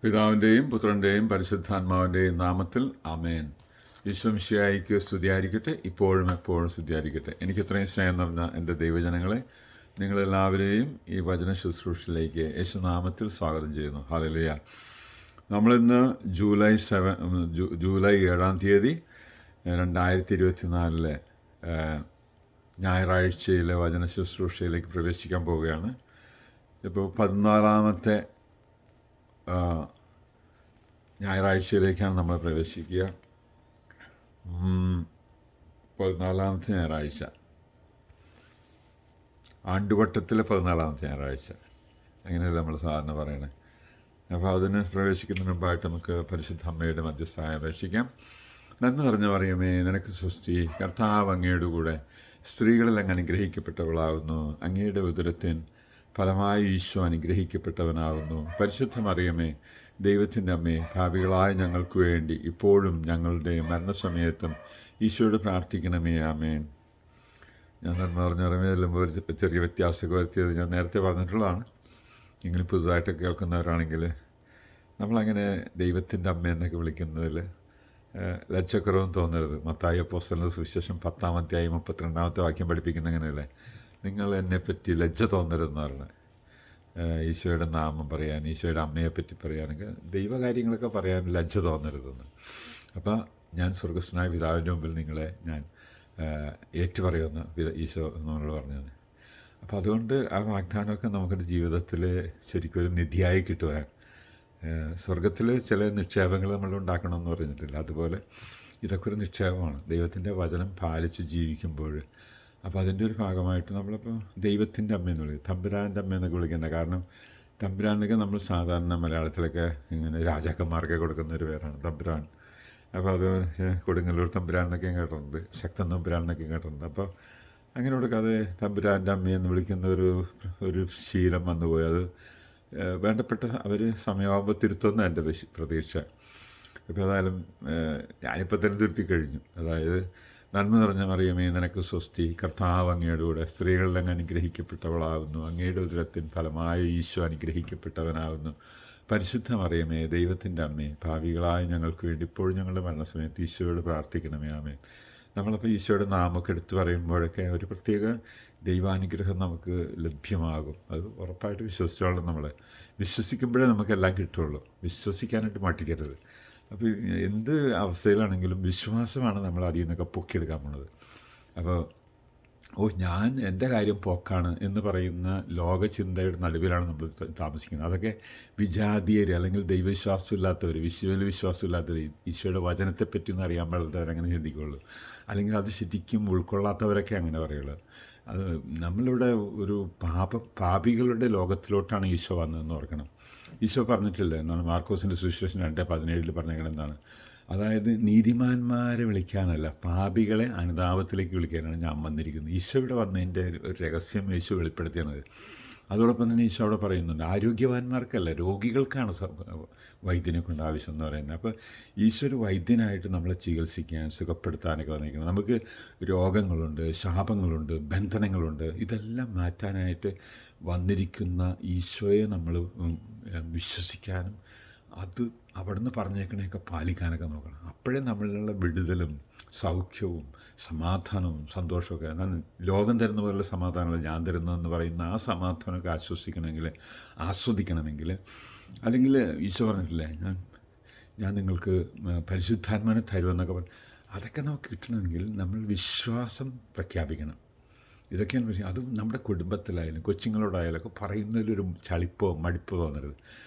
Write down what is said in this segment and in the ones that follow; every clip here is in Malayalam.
പിതാവിൻ്റെയും പുത്രൻ്റെയും പരിശുദ്ധാത്മാവിൻ്റെയും നാമത്തിൽ ആമേൻ. ഈശ്വംശിയായിക്ക് സ്തുതിയായിരിക്കട്ടെ, ഇപ്പോഴും എപ്പോഴും സ്തുതിയായിരിക്കട്ടെ. എനിക്ക് ഇത്രയും സ്നേഹം നിറഞ്ഞ എൻ്റെ ദൈവജനങ്ങളെ, നിങ്ങളെല്ലാവരെയും ഈ വചന ശുശ്രൂഷയിലേക്ക് യേശുനാമത്തിൽ സ്വാഗതം ചെയ്യുന്നു. ഹല്ലേലൂയ. നമ്മളിന്ന് ജൂലൈ 7-ാം തീയതി 2024 ഞായറാഴ്ചയിലെ വചന ശുശ്രൂഷയിലേക്ക് പ്രവേശിക്കാൻ പോവുകയാണ്. ഇപ്പോൾ 14-ാമത്തെ ഞായറാഴ്ചയിലേക്കാണ് നമ്മൾ പ്രവേശിക്കുക. 14-ാമത്തെ ഞായറാഴ്ച, ആണ്ടുവട്ടത്തിലെ 14-ാമത്തെ ഞായറാഴ്ച, അങ്ങനെയല്ല നമ്മൾ സാധാരണ പറയണേ. അപ്പോൾ അതിന് പ്രവേശിക്കുന്നതിന് മുമ്പായിട്ട് നമുക്ക് പരിശുദ്ധ അമ്മയുടെ മധ്യസ്ഥമായി അപേക്ഷിക്കാം. നന്മ നിറഞ്ഞ പറയുമേ, നിനക്ക് സ്വസ്തി, കർത്താവ് അങ്ങയുടെ കൂടെ സ്ത്രീകളിൽ അങ്ങ് അനുഗ്രഹിക്കപ്പെട്ടവളാകുന്നു. അങ്ങയുടെ ഉദരത്തിൻ ഫലമായി ഈശോ അനുഗ്രഹിക്കപ്പെട്ടവനാകുന്നു. പരിശുദ്ധ മറിയമേ, ദൈവത്തിൻ്റെ അമ്മേ, പാപികളായ ഞങ്ങൾക്ക് വേണ്ടി ഇപ്പോഴും ഞങ്ങളുടെ മരണസമയത്തും ഈശോയോട് പ്രാർത്ഥിക്കണമേ. ആമേൻ. ഞാൻ നന്മ പറഞ്ഞ അറിയുമ്പോൾ ഒരു ചെറിയ വ്യത്യാസമൊക്കെ വരുത്തിയത് ഞാൻ നേരത്തെ പറഞ്ഞിട്ടുള്ളതാണ്. എങ്കിലും പുതുതായിട്ട് കേൾക്കുന്നവരാണെങ്കിൽ നമ്മളങ്ങനെ ദൈവത്തിൻ്റെ അമ്മ എന്നൊക്കെ വിളിക്കുന്നതിൽ ലജ്ജക്കുറവും തോന്നരുത്. മത്തായി അപ്പോസ്തലന്റെ സുവിശേഷം 10-ാം അധ്യായം 32-ാമത്തെ വാക്യം പഠിപ്പിക്കുന്ന അങ്ങനെയല്ലേ, നിങ്ങൾ എന്നെപ്പറ്റി ലജ്ജ തോന്നരുതെന്ന് പറഞ്ഞത്. ഈശോയുടെ നാമം പറയാൻ, ഈശോയുടെ അമ്മയെപ്പറ്റി പറയാനൊക്കെ, ദൈവകാര്യങ്ങളൊക്കെ പറയാൻ ലജ്ജ തോന്നരുതെന്ന്. അപ്പോൾ ഞാൻ സ്വർഗസ്ഥനായ പിതാവിൻ്റെ മുമ്പിൽ നിങ്ങളെ ഞാൻ ഏറ്റുപറയുമെന്ന് ഈശോ നമ്മളോട് പറഞ്ഞത്. അപ്പോൾ അതുകൊണ്ട് ആ വാഗ്ദാനമൊക്കെ നമുക്കൊരു ജീവിതത്തിൽ ശരിക്കൊരു നിധിയായി കിട്ടുവാൻ, സ്വർഗത്തിൽ ചില നിക്ഷേപങ്ങൾ നമ്മൾ ഉണ്ടാക്കണമെന്ന് പറഞ്ഞിട്ടില്ല, അതുപോലെ ഇതൊക്കെ ഒരു നിക്ഷേപമാണ്. ദൈവത്തിൻ്റെ വചനം പാലിച്ച് ജീവിക്കുമ്പോൾ, അപ്പോൾ അതിൻ്റെ ഒരു ഭാഗമായിട്ട് നമ്മളിപ്പോൾ ദൈവത്തിൻ്റെ അമ്മയെന്ന് വിളിക്കും, തമ്പുരാൻ്റെ അമ്മയെന്നൊക്കെ വിളിക്കേണ്ട. കാരണം തമ്പുരാനൊക്കെ നമ്മൾ സാധാരണ മലയാളത്തിലൊക്കെ ഇങ്ങനെ രാജാക്കന്മാർക്ക് കൊടുക്കുന്ന ഒരു പേരാണ് തമ്പുരാൻ. അപ്പോൾ അത് കൊടുങ്ങല്ലൂർ തമ്പുരാൻ എന്നൊക്കെ കേട്ടിട്ടുണ്ട്, ശക്തൻ തമ്പുരാൻ എന്നൊക്കെ കേട്ടിട്ടുണ്ട്. അപ്പോൾ അങ്ങനെ കൊടുക്കാതെ തമ്പുരാൻ്റെ അമ്മയെന്ന് വിളിക്കുന്ന ഒരു ശീലം വന്നുപോയി. അത് വേണ്ടപ്പെട്ട അവർ സമയമാകുമ്പോൾ തിരുത്തുമെന്ന് എൻ്റെ പ്രതീക്ഷ. ഇപ്പോൾ ഏതായാലും ഞാനിപ്പോൾ തന്നെ തിരുത്തി കഴിഞ്ഞു. അതായത്, നന്മ നിറഞ്ഞ മറിയമേ, നിനക്ക് സ്വസ്തി, കർത്താവ് അങ്ങയുടെ കൂടെ സ്ത്രീകളിൽ അങ്ങ് അനുഗ്രഹിക്കപ്പെട്ടവളാകുന്നു. അങ്ങയുടെ ഉദരത്തിൻ ഫലമായ ഈശോ അനുഗ്രഹിക്കപ്പെട്ടവനാകുന്നു. പരിശുദ്ധ മറിയമേ, ദൈവത്തിൻ്റെ അമ്മേ, ഭാവികളായ ഞങ്ങൾക്ക് വേണ്ടി ഇപ്പോഴും ഞങ്ങളുടെ മരണസമയത്ത് ഈശോയോട് പ്രാർത്ഥിക്കണമേ. ആമേൻ. നമ്മളപ്പോൾ ഈശോയുടെ നാമൊക്കെ എടുത്തു പറയുമ്പോഴൊക്കെ ഒരു പ്രത്യേക ദൈവാനുഗ്രഹം നമുക്ക് ലഭ്യമാകും. അത് ഉറപ്പായിട്ട് വിശ്വസിച്ചോളാം. നമ്മളെ വിശ്വസിക്കുമ്പോഴേ നമുക്കെല്ലാം കിട്ടുള്ളൂ. വിശ്വസിക്കാനായിട്ട് മടിക്കരുത്. അപ്പോൾ എന്ത് അവസ്ഥയിലാണെങ്കിലും വിശ്വാസമാണ് നമ്മൾ അതിൽ നിന്നൊക്കെ പൊക്കിയെടുക്കാൻ പോണത്. അപ്പോൾ ഞാൻ എൻ്റെ കാര്യം പോക്കാണ് എന്ന് പറയുന്ന ലോകചിന്തയുടെ നടുവിലാണ് നമ്മൾ താമസിക്കുന്നത്. അതൊക്കെ വിജാതീയർ, അല്ലെങ്കിൽ ദൈവവിശ്വാസമില്ലാത്തവർ, വിശ്വാസമില്ലാത്തവർ, ഈശോയുടെ വചനത്തെപ്പറ്റിയൊന്നും അറിയാൻ പാടാത്തവരങ്ങനെ ചിന്തിക്കുകയുള്ളൂ. അല്ലെങ്കിൽ അത് ശരിക്കും ഉൾക്കൊള്ളാത്തവരൊക്കെ അങ്ങനെ പറയുള്ളൂ. അത് നമ്മളിവിടെ ഒരു പാപികളുടെ ലോകത്തിലോട്ടാണ് ഈശോ വന്നതെന്ന് ഓർക്കണം. ഈശോ പറഞ്ഞിട്ടില്ലേ എന്നാണ്, മാർക്കോസിൻ്റെ സുവിശേഷം 2:17 പറഞ്ഞേക്കണെന്താണ്, അതായത് നീതിമാന്മാരെ വിളിക്കാനല്ല, പാപികളെ അനുതാപത്തിലേക്ക് വിളിക്കാനാണ് ഞാൻ വന്നിരിക്കുന്നത്. ഈശോ ഇവിടെ വന്നതിൻ്റെ ഒരു രഹസ്യം ഈശോ വെളിപ്പെടുത്തിയത്. അതോടൊപ്പം തന്നെ ഈശോ അവിടെ പറയുന്നുണ്ട്, ആരോഗ്യവാന്മാർക്കല്ല, രോഗികൾക്കാണ് വൈദ്യനെ കൊണ്ട് ആവശ്യം എന്ന് പറയുന്നത്. അപ്പോൾ ഈശോ ഒരു വൈദ്യനായിട്ട് നമ്മളെ ചികിത്സിക്കാൻ, സുഖപ്പെടുത്താനൊക്കെ വന്നിരിക്കുന്നത്. നമുക്ക് രോഗങ്ങളുണ്ട്, ശാപങ്ങളുണ്ട്, ബന്ധനങ്ങളുണ്ട്, ഇതെല്ലാം മാറ്റാനായിട്ട് വന്നിരിക്കുന്ന ഈശോയെ നമ്മൾ വിശ്വസിക്കാനും അത് അവിടുന്ന് പറഞ്ഞേക്കണേയൊക്കെ പാലിക്കാനൊക്കെ നോക്കണം. അപ്പോഴേ നമ്മളിലുള്ള വിടുതലും സൗഖ്യവും സമാധാനവും സന്തോഷമൊക്കെ, ഞാൻ ലോകം തരുന്ന പോലുള്ള സമാധാനമല്ല ഞാൻ തരുന്നതെന്ന് പറയുന്ന ആ സമാധാനമൊക്കെ ആസ്വദിക്കണമെങ്കിൽ, അല്ലെങ്കിൽ ഈശോ പറഞ്ഞിട്ടില്ലേ, ഞാൻ നിങ്ങൾക്ക് പരിശുദ്ധാത്മാവിനെ തരുമെന്നൊക്കെ പറഞ്ഞു, അതൊക്കെ നമുക്ക് കിട്ടണമെങ്കിൽ നമ്മൾ വിശ്വാസം പ്രഖ്യാപിക്കണം. ഇതൊക്കെയാണ് വിഷയം. അതും നമ്മുടെ കുടുംബത്തിലായാലും കൊച്ചുങ്ങളോടായാലും ഒക്കെ പറയുന്നതിലൊരു ചളിപ്പോ മടിപ്പോ തോന്നരുത്.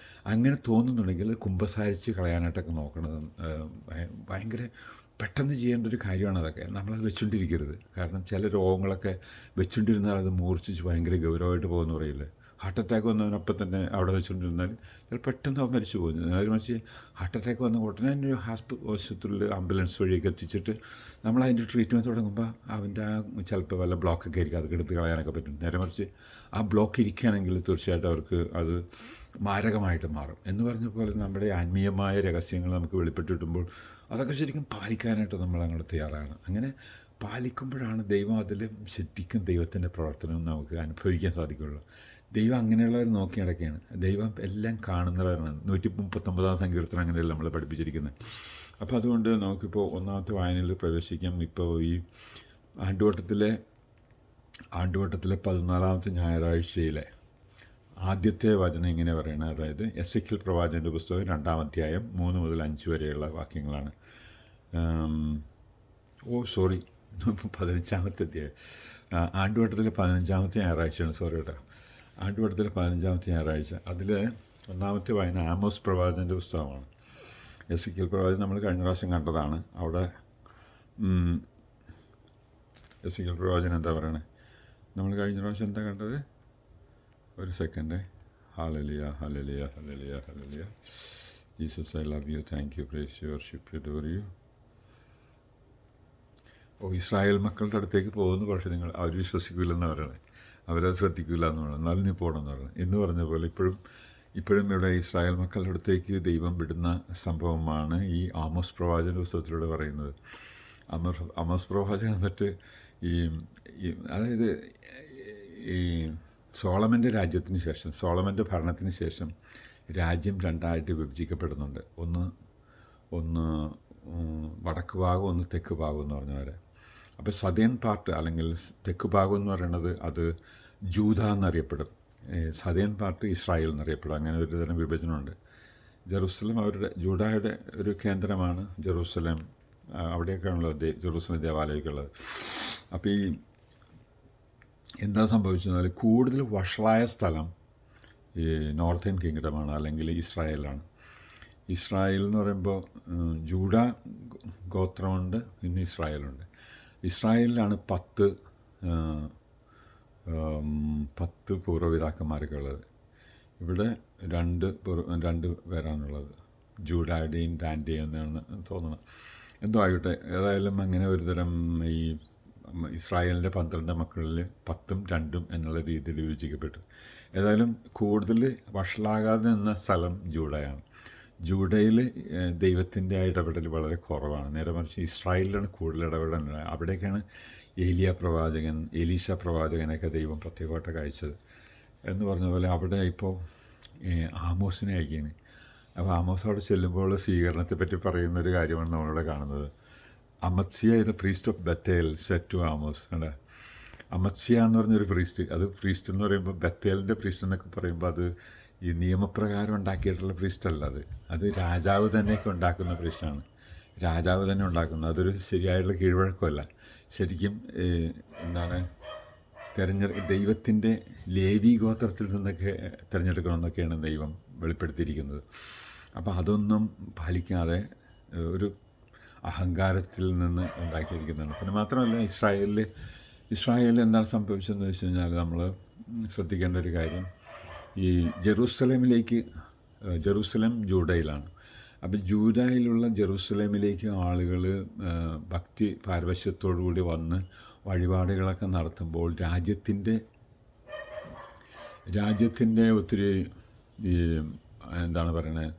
അങ്ങനെ തോന്നുന്നുണ്ടെങ്കിൽ കുമ്പസാരിച്ച് കളയാനായിട്ടൊക്കെ നോക്കണത് ഭയങ്കര പെട്ടെന്ന് ചെയ്യേണ്ട ഒരു കാര്യമാണ്. അതൊക്കെ നമ്മളത് വെച്ചുകൊണ്ടിരിക്കരുത്. കാരണം ചില രോഗങ്ങളൊക്കെ വെച്ചുകൊണ്ടിരുന്നാൽ അത് മൂർച്ഛിച്ച് ഭയങ്കര ഗൗരവമായിട്ട് പോകുമെന്ന് പറയില്ലേ. ഹാർട്ട് അറ്റാക്ക് വന്നവനപ്പം തന്നെ അവിടെ വെച്ചുകൊണ്ടിരുന്നാൽ ചില പെട്ടെന്ന് അവൻ മരിച്ചു പോകുന്നു. നേരെ മറിച്ച് ഹാർട്ട് അറ്റാക്ക് വന്ന ഉടനെ തന്നെ ആശുപത്രിയിൽ ആംബുലൻസ് വഴിയൊക്കെ എത്തിച്ചിട്ട് നമ്മൾ അതിൻ്റെ ട്രീറ്റ്മെൻറ്റ് തുടങ്ങുമ്പോൾ അവൻ്റെ ചിലപ്പോൾ വല്ല ബ്ലോക്കൊക്കെ ആയിരിക്കും, അതൊക്കെ എടുത്ത് കളയാനൊക്കെ പറ്റും. നേരെ മറിച്ച് ആ ബ്ലോക്ക് ഇരിക്കുകയാണെങ്കിൽ തീർച്ചയായിട്ടും അവർക്ക് അത് മാരകമായിട്ട് മാറും. എന്ന് പറഞ്ഞ പോലെ നമ്മുടെ ആത്മീയമായ രഹസ്യങ്ങൾ നമുക്ക് വെളിപ്പെട്ട് കിട്ടുമ്പോൾ അതൊക്കെ ശരിക്കും പാലിക്കാനായിട്ട് നമ്മൾ അങ്ങോട്ട് തയ്യാറാണ്. അങ്ങനെ പാലിക്കുമ്പോഴാണ് ദൈവം അതിൽ ശരിക്കും ദൈവത്തിൻ്റെ പ്രവർത്തനം നമുക്ക് അനുഭവിക്കാൻ സാധിക്കുകയുള്ളൂ. ദൈവം അങ്ങനെയുള്ളവർ നോക്കി നടക്കുകയാണ്. ദൈവം എല്ലാം കാണുന്നവരാണ്. 139 സങ്കീർത്തനം അങ്ങനെയല്ല നമ്മൾ പഠിപ്പിച്ചിരിക്കുന്നത്. അപ്പോൾ അതുകൊണ്ട് നമുക്കിപ്പോൾ ഒന്നാമത്തെ വായനയിൽ പ്രവേശിക്കാം. ഇപ്പോൾ ഈ ആണ്ടുവട്ടത്തിലെ 14ാമത്തെ ഞായറാഴ്ചയിലെ ആദ്യത്തെ വചനം ഇങ്ങനെ പറയണം. അതായത് എസെക്കിയേൽ പ്രവാചകൻ്റെ പുസ്തകം 2-ാം അധ്യായം 3 മുതൽ 5 വരെയുള്ള വാക്യങ്ങളാണ്. 15ാമത്തെ അധ്യായം, ആണ്ടുവട്ടത്തിലെ 15ാമത്തെ ഞായറാഴ്ചയാണ്. സോറി കേട്ടോ, ആണ്ടുവട്ടത്തിലെ 15ാമത്തെ ഞായറാഴ്ച. അതിൽ ഒന്നാമത്തെ വായന ആമോസ് പ്രവാചകൻ്റെ പുസ്തകമാണ്. എസെക്കിയേൽ പ്രവാചകൻ നമ്മൾ കഴിഞ്ഞ പ്രാവശ്യം കണ്ടതാണ്. അവിടെ എസെക്കിയേൽ പ്രവാചകൻ എന്താ പറയണേ? നമ്മൾ കഴിഞ്ഞ പ്രാവശ്യം എന്താ കണ്ടത്? ഒരു second. Hallelujah hallelujah hallelujah hallelujah. Jesus I love you, thank you, praise you, worship you, adore you. Israel മക്കളുടെ അടുത്തേക്ക് പോകുന്നു, പക്ഷേ അവർ വിശ്വസിക്കില്ലെന്ന് പറയുന്നത്, അവരത് ശ്രദ്ധിക്കില്ല എന്ന് പറയുന്നത്, എന്നാലും നീ പോകണമെന്ന് പറയുന്നത് എന്ന് പറഞ്ഞ പോലെ ഇപ്പോഴും ഇവിടെ ഇസ്രായേൽ മക്കളുടെ അടുത്തേക്ക് ദൈവം വിടുന്ന സംഭവമാണ് ഈ ആമോസ് പ്രവാചകൻ്റെ പുസ്തകത്തിലൂടെ പറയുന്നത്. ആമോസ് പ്രവാചകൻ എന്നിട്ട് അതായത് ഈ സോളമൻ്റെ രാജ്യത്തിന് ശേഷം, സോളമൻ്റെ ഭരണത്തിന് ശേഷം രാജ്യം രണ്ടായിട്ട് വിഭജിക്കപ്പെടുന്നുണ്ട്. ഒന്ന് വടക്ക് ഭാഗം, ഒന്ന് തെക്ക് ഭാഗം എന്ന് പറഞ്ഞ പോലെ. അപ്പോൾ സദേൺ പാർട്ട് അല്ലെങ്കിൽ തെക്ക് ഭാഗം എന്ന് പറയുന്നത് അത് ജൂത എന്നറിയപ്പെടും, സദേൺ പാർട്ട് ഇസ്രായേൽ എന്നറിയപ്പെടും. അങ്ങനെ ഒരു തരം വിഭജനമുണ്ട്. ജെറൂസലം അവരുടെ ജൂഡായുടെ ഒരു കേന്ദ്രമാണ് ജെറൂസലം. അവിടെയൊക്കെയാണല്ലോ ജെറൂസലം ദേവാലയമൊക്കെ ഉള്ളത്. അപ്പോൾ ഈ എന്താ സംഭവിച്ചെന്നാൽ കൂടുതൽ വഷളായ സ്ഥലം ഈ നോർത്തേൺ കിങ്ഡമാണ്, അല്ലെങ്കിൽ ഇസ്രായേലാണ്. ഇസ്രായേൽ എന്ന് പറയുമ്പോൾ ജൂഡ ഗോത്രമുണ്ട്, പിന്നെ ഇസ്രായേലുണ്ട്. ഇസ്രായേലിലാണ് 10 പൂർവ്വപിതാക്കന്മാരൊക്കെ ഉള്ളത്. ഇവിടെ രണ്ട് പേരാണുള്ളത്, ജൂഡയുടെയും ഡാൻ്റെയും എന്നാണ് തോന്നുന്നത്. എന്തോ ആയിട്ടെ, ഏതായാലും അങ്ങനെ ഒരു തരം ഈ ഇസ്രായേലിൻ്റെ 12 മക്കളിൽ 10ഉം 2ഉം എന്നുള്ള രീതിയിൽ വിഭജിക്കപ്പെട്ടു. ഏതായാലും കൂടുതൽ വഷളാകാതെ നിന്ന സ്ഥലം ജൂഡയാണ്. ജൂഡയിൽ ദൈവത്തിൻ്റെ ഇടപെടൽ വളരെ കുറവാണ്. നേരെ മറിച്ച് ഇസ്രായേലിലാണ് കൂടുതൽ ഇടപെടൽ. അവിടേക്കാണ് എലീശ പ്രവാചകനൊക്കെ ദൈവം പ്രത്യേകമായിട്ട് അയച്ചത് എന്ന് പറഞ്ഞ പോലെ. അവിടെ ഇപ്പോൾ ആമോസിനെ അയക്കുകയാണ്. അപ്പോൾ ആമോസ് അവിടെ ചെല്ലുമ്പോൾ സ്വീകരണത്തെപ്പറ്റി പറയുന്നൊരു കാര്യമാണ് നമ്മളിവിടെ കാണുന്നത്. Amaziah the priest of Bethel sent to Amos. അല്ലേ, അമത്സ്യ എന്ന് പറഞ്ഞൊരു പ്രീസ്റ്റ്. അത് പ്രീസ്റ്റ് എന്ന് പറയുമ്പോൾ ബത്തേലിൻ്റെ പ്രീസ്റ്റ് എന്നൊക്കെ പറയുമ്പോൾ അത് ഈ നിയമപ്രകാരം ഉണ്ടാക്കിയിട്ടുള്ള പ്രീസ്റ്റല്ല, അത് രാജാവ് തന്നെയൊക്കെ ഉണ്ടാക്കുന്ന പ്രീസ്റ്റാണ്. രാജാവ് തന്നെ ഉണ്ടാക്കുന്നത്. അതൊരു ശരിയായിട്ടുള്ള കീഴ്വഴക്കമല്ല. ശരിക്കും ദൈവത്തിൻ്റെ ലേവി ഗോത്രത്തിൽ നിന്നൊക്കെ തിരഞ്ഞെടുക്കണമെന്നൊക്കെയാണ് ദൈവം വെളിപ്പെടുത്തിയിരിക്കുന്നത്. അപ്പോൾ അതൊന്നും പാലിക്കാതെ ഒരു അഹങ്കാരത്തിൽ നിന്ന് ഉണ്ടാക്കിയിരിക്കുന്നതാണ്. പിന്നെ മാത്രമല്ല ഇസ്രായേലിൽ എന്താണ് സംഭവിച്ചതെന്ന് വെച്ച് കഴിഞ്ഞാൽ നമ്മൾ ശ്രദ്ധിക്കേണ്ട ഒരു കാര്യം, ഈ ജെറൂസലം ജൂഡയിലാണ്. അപ്പോൾ ജൂഡയിലുള്ള ജെറൂസലേമിലേക്ക് ആളുകൾ ഭക്തി പാരവശ്യത്തോടുകൂടി വന്ന് വഴിപാടുകളൊക്കെ നടത്തുമ്പോൾ രാജ്യത്തിൻ്റെ ഒത്തിരി ഈ എന്താണ് പറയണത്,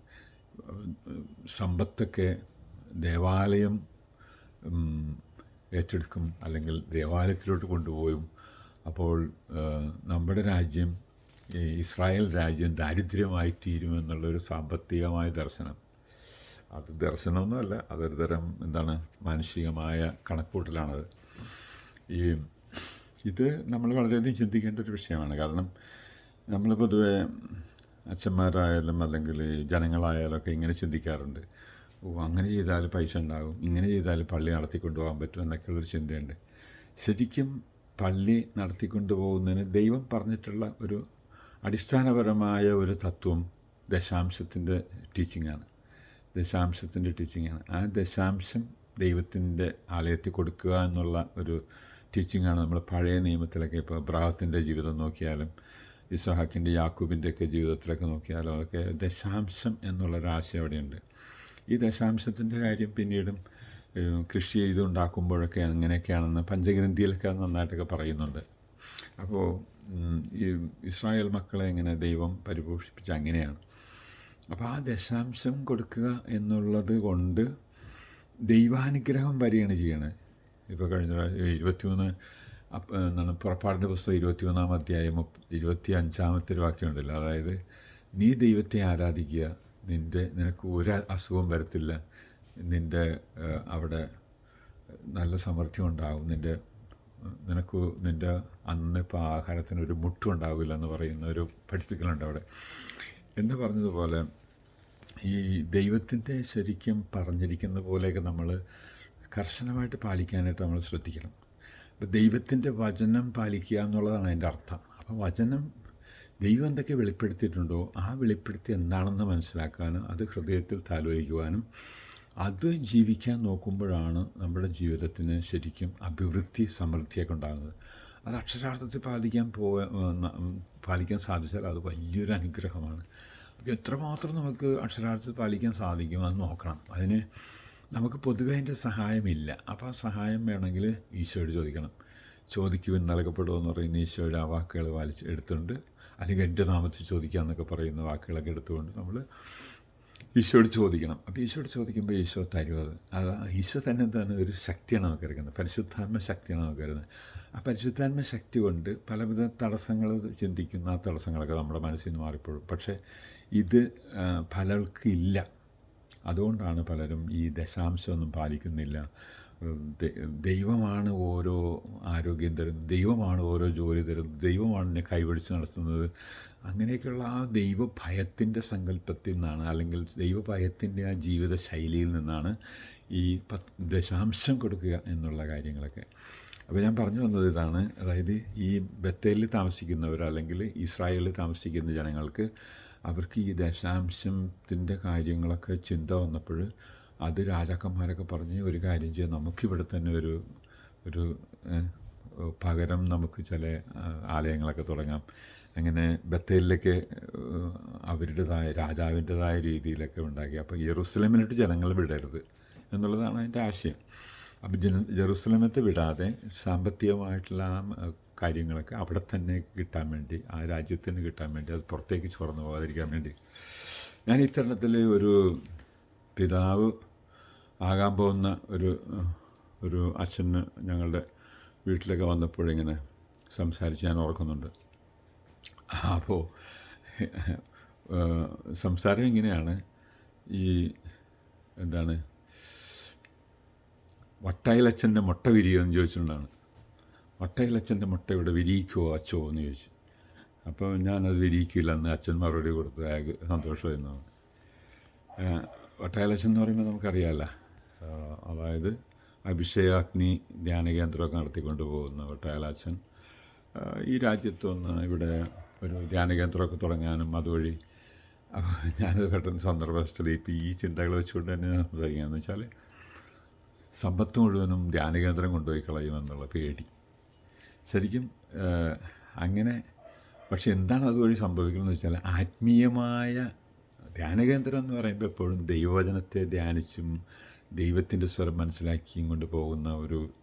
സമ്പത്തൊക്കെ ദേവാലയം ഏറ്റെടുക്കും, അല്ലെങ്കിൽ ദേവാലയത്തിലോട്ട് കൊണ്ടുപോയും. അപ്പോൾ നമ്മുടെ രാജ്യം, ഇസ്രായേൽ രാജ്യം ദാരിദ്ര്യമായി തീരുമെന്നുള്ളൊരു സാമ്പത്തികമായ ദർശനം. അത് ദർശനമൊന്നുമല്ല, അതൊരു തരം മാനുഷികമായ കണക്കൂട്ടലാണത്. ഇത് നമ്മൾ വളരെയധികം ചിന്തിക്കേണ്ട ഒരു വിഷയമാണ്. കാരണം നമ്മൾ പൊതുവെ അച്ഛന്മാരായാലും അല്ലെങ്കിൽ ജനങ്ങളായാലും ഒക്കെ ഇങ്ങനെ ചിന്തിക്കാറുണ്ട്. അങ്ങനെ ചെയ്താൽ പൈസ ഉണ്ടാകും, ഇങ്ങനെ ചെയ്താൽ പള്ളി നടത്തിക്കൊണ്ടു പോകാൻ പറ്റും എന്നൊക്കെയുള്ളൊരു ചിന്തയുണ്ട്. ശരിക്കും പള്ളി നടത്തിക്കൊണ്ടു പോകുന്നതിന് ദൈവം പറഞ്ഞിട്ടുള്ള ഒരു അടിസ്ഥാനപരമായ ഒരു തത്വം ദശാംശത്തിൻ്റെ ടീച്ചിങ്ങാണ്. ആ ദശാംശം ദൈവത്തിൻ്റെ ആലയത്തിൽ കൊടുക്കുക എന്നുള്ള ഒരു ടീച്ചിങ്ങാണ്. നമ്മൾ പഴയ നിയമത്തിലൊക്കെ ഇപ്പോൾ അബ്രാഹത്തിൻ്റെ ജീവിതം നോക്കിയാലും ഇസ്ഹാക്കിൻ്റെ യാക്കൂബിൻ്റെയൊക്കെ ജീവിതത്തിലൊക്കെ നോക്കിയാലും അതൊക്കെ ദശാംശം എന്നുള്ളൊരാശയം അവിടെയുണ്ട്. ഈ ദശാംശത്തിൻ്റെ കാര്യം പിന്നീടും കൃഷി ചെയ്തുണ്ടാക്കുമ്പോഴൊക്കെ അങ്ങനെയൊക്കെയാണെന്ന് പഞ്ചഗ്രന്ഥിയിലൊക്കെ നന്നായിട്ടൊക്കെ പറയുന്നുണ്ട്. അപ്പോൾ ഈ ഇസ്രായേൽ മക്കളെ ഇങ്ങനെ ദൈവം പരിപോഷിപ്പിച്ച അങ്ങനെയാണ്. അപ്പോൾ ആ ദശാംശം കൊടുക്കുക എന്നുള്ളത് കൊണ്ട് ദൈവാനുഗ്രഹം വരികയാണ് ചെയ്യണത്. ഇപ്പോൾ കഴിഞ്ഞ 23 എന്താണ് പുറപ്പാടിൻ്റെ പുസ്തകം 21 അധ്യായം 25 വാക്യമുണ്ടല്ലോ, അതായത് നീ ദൈവത്തെ ആരാധിക്കുക, നിനക്ക് ഒരു അസുഖവും വരത്തില്ല, അവിടെ നല്ല സമൃദ്ധി ഉണ്ടാകും, നിൻ്റെ ഇപ്പോൾ ആഹാരത്തിന് ഒരു മുട്ടും ഉണ്ടാവില്ല എന്ന് പറയുന്ന ഒരു പഠിപ്പിക്കലുണ്ട് അവിടെ. എന്ന് പറഞ്ഞതുപോലെ ഈ ദൈവത്തിൻ്റെ ശരിക്കും പറഞ്ഞിരിക്കുന്ന പോലെയൊക്കെ നമ്മൾ കർശനമായിട്ട് പാലിക്കാനായിട്ട് നമ്മൾ ശ്രദ്ധിക്കണം. അപ്പോൾ ദൈവത്തിൻ്റെ വചനം പാലിക്കുക എന്നുള്ളതാണ് അതിൻ്റെ അർത്ഥം. അപ്പോൾ വചനം ദൈവം എന്തൊക്കെ വെളിപ്പെടുത്തിയിട്ടുണ്ടോ ആ വെളിപ്പെടുത്തി എന്താണെന്ന് മനസ്സിലാക്കാനും അത് ഹൃദയത്തിൽ താലോലിക്കുവാനും അത് ജീവിക്കാൻ നോക്കുമ്പോഴാണ് നമ്മുടെ ജീവിതത്തിന് ശരിക്കും അഭിവൃദ്ധി സമൃദ്ധിയൊക്കെ ഉണ്ടാകുന്നത്. അത് അക്ഷരാർത്ഥത്തിൽ പാലിക്കാൻ സാധിച്ചാൽ അത് വലിയൊരു അനുഗ്രഹമാണ്. അപ്പോൾ എത്രമാത്രം നമുക്ക് അക്ഷരാർത്ഥത്തിൽ പാലിക്കാൻ സാധിക്കും അത് നോക്കണം. അതിന് നമുക്ക് പൊതുവേ അതിൻ്റെ സഹായമില്ല. അപ്പോൾ ആ സഹായം വേണമെങ്കിൽ ഈശോയോട് ചോദിക്കണം. ചോദിക്കുവാൻ നൽകപ്പെടുമെന്ന് പറയുന്ന ഈശോയുടെ ആ വാക്കുകൾ എടുത്തുകൊണ്ട്, അല്ലെങ്കിൽ എൻ്റെ നാമത്തിൽ ചോദിക്കുക എന്നൊക്കെ പറയുന്ന വാക്കുകളൊക്കെ എടുത്തുകൊണ്ട് നമ്മൾ ഈശോയോട് ചോദിക്കണം. അപ്പോൾ ഈശോയോട് ചോദിക്കുമ്പോൾ ഈശോ തരും. അത് ഈശോ തന്നെ എന്താണ് ഒരു ശക്തിയാണ് നമുക്ക് ഇറങ്ങുന്നത്, പരിശുദ്ധാത്മ ശക്തിയാണ് നമുക്ക് വരുന്നത്. ആ പരിശുദ്ധാത്മ ശക്തി കൊണ്ട് പലവിധ തടസ്സങ്ങൾ ചിന്തിക്കുന്ന ആ തടസ്സങ്ങളൊക്കെ നമ്മുടെ മനസ്സിൽ നിന്ന് മാറിപ്പോഴും. പക്ഷേ ഇത് പലർക്കില്ല. അതുകൊണ്ടാണ് പലരും ഈ ദശാംശമൊന്നും പാലിക്കുന്നില്ല. ദൈവമാണ് ഓരോ ആരോഗ്യം തരുന്നത്, ദൈവമാണ് ഓരോ ജോലി തരുന്നത്, ദൈവമാണ് എന്നെ കൈപിടിച്ച് നടത്തുന്നത്. അങ്ങനെയൊക്കെയുള്ള ആ ദൈവഭയത്തിൻ്റെ സങ്കല്പത്തിൽ നിന്നാണ്, അല്ലെങ്കിൽ ദൈവഭയത്തിൻ്റെ ആ ജീവിത ശൈലിയിൽ നിന്നാണ് ഈ ദശാംശം കൊടുക്കുക എന്നുള്ള കാര്യങ്ങളൊക്കെ. അപ്പോൾ ഞാൻ പറഞ്ഞു വന്നത് ഇതാണ്. അതായത് ഈ ബത്തേലിൽ താമസിക്കുന്നവർ അല്ലെങ്കിൽ ഇസ്രായേലിൽ താമസിക്കുന്ന ജനങ്ങൾക്ക് അവർക്ക് ഈ ദശാംശത്തിൻ്റെ കാര്യങ്ങളൊക്കെ ചിന്ത വന്നപ്പോൾ അത് രാജാക്കന്മാരൊക്കെ പറഞ്ഞ് ഒരു കാര്യം ചെയ്യാം, നമുക്കിവിടെ തന്നെ ഒരു പകരം നമുക്ക് ചില ആലയങ്ങളൊക്കെ തുടങ്ങാം. അങ്ങനെ ബത്തേലിലൊക്കെ അവരുടേതായ രാജാവിൻ്റെതായ രീതിയിലൊക്കെ ഉണ്ടാക്കി. അപ്പോൾ യെറൂസലേമിലോട്ട് ജനങ്ങൾ വിടരുത് എന്നുള്ളതാണ് അതിൻ്റെ ആശയം. അപ്പോൾ ജെറുസലേമത്തെ വിടാതെ സാമ്പത്തികമായിട്ടുള്ള കാര്യങ്ങളൊക്കെ അവിടെ തന്നെ കിട്ടാൻ വേണ്ടി, ആ രാജ്യത്തിന് കിട്ടാൻ വേണ്ടി, അത് പുറത്തേക്ക് ചോർന്നു പോകാതിരിക്കാൻ വേണ്ടി, ഞാൻ ഇത്തരണത്തിൽ ഒരു പിതാവ് ആകാൻ പോകുന്ന ഒരു അച്ഛന് ഞങ്ങളുടെ വീട്ടിലൊക്കെ വന്നപ്പോഴിങ്ങനെ സംസാരിച്ച് ഞാൻ ഓർക്കുന്നുണ്ട്. അപ്പോൾ സംസാരം ഇങ്ങനെയാണ്, ഈ എന്താണ് വട്ടയിലച്ഛൻ്റെ മുട്ട വിരിയുമെന്ന് ചോദിച്ചിട്ടുണ്ടാണ്. വട്ടയിലച്ഛൻ്റെ മുട്ട ഇവിടെ വിരിയിക്കുമോ അച്ഛോ എന്ന് ചോദിച്ചു. അപ്പോൾ ഞാനത് വിരിയിക്കില്ല എന്ന് അച്ഛൻ മറുപടി കൊടുത്ത് അയാൾക്ക് സന്തോഷമായിരുന്നു. വട്ടയിലച്ഛൻ എന്ന് പറയുമ്പോൾ നമുക്കറിയാമല്ലോ, അതായത് അഭിഷേകാഗ്നി ധ്യാനകേന്ദ്രമൊക്കെ നടത്തിക്കൊണ്ട് പോകുന്ന വട്ടയിലച്ഛൻ ഈ രാജ്യത്ത് വന്ന് ഇവിടെ ഒരു ധ്യാനകേന്ദ്രമൊക്കെ തുടങ്ങാനും അതുവഴി. അപ്പോൾ ഞാനത് പെട്ടെന്ന് സന്ദർഭത്തിൽ ഇപ്പോൾ ഈ ചിന്തകൾ വെച്ചുകൊണ്ട് തന്നെ സംസാരിക്കുകയെന്ന് വെച്ചാൽ സമ്പത്ത് മുഴുവനും ധ്യാനകേന്ദ്രം കൊണ്ടുപോയി കളയുമെന്നുള്ള പേടി ശരിക്കും അങ്ങനെ. പക്ഷെ എന്താണ് അതുവഴി സംഭവിക്കുന്നതെന്ന് വെച്ചാൽ ആത്മീയമായ ധ്യാനകേന്ദ്രം എന്ന് പറയുമ്പോൾ എപ്പോഴും ദൈവവചനത്തെ ധ്യാനിച്ചും ദൈവത്തിൻ്റെ സ്വരം മനസ്സിലാക്കിയും കൊണ്ട് പോകുന്ന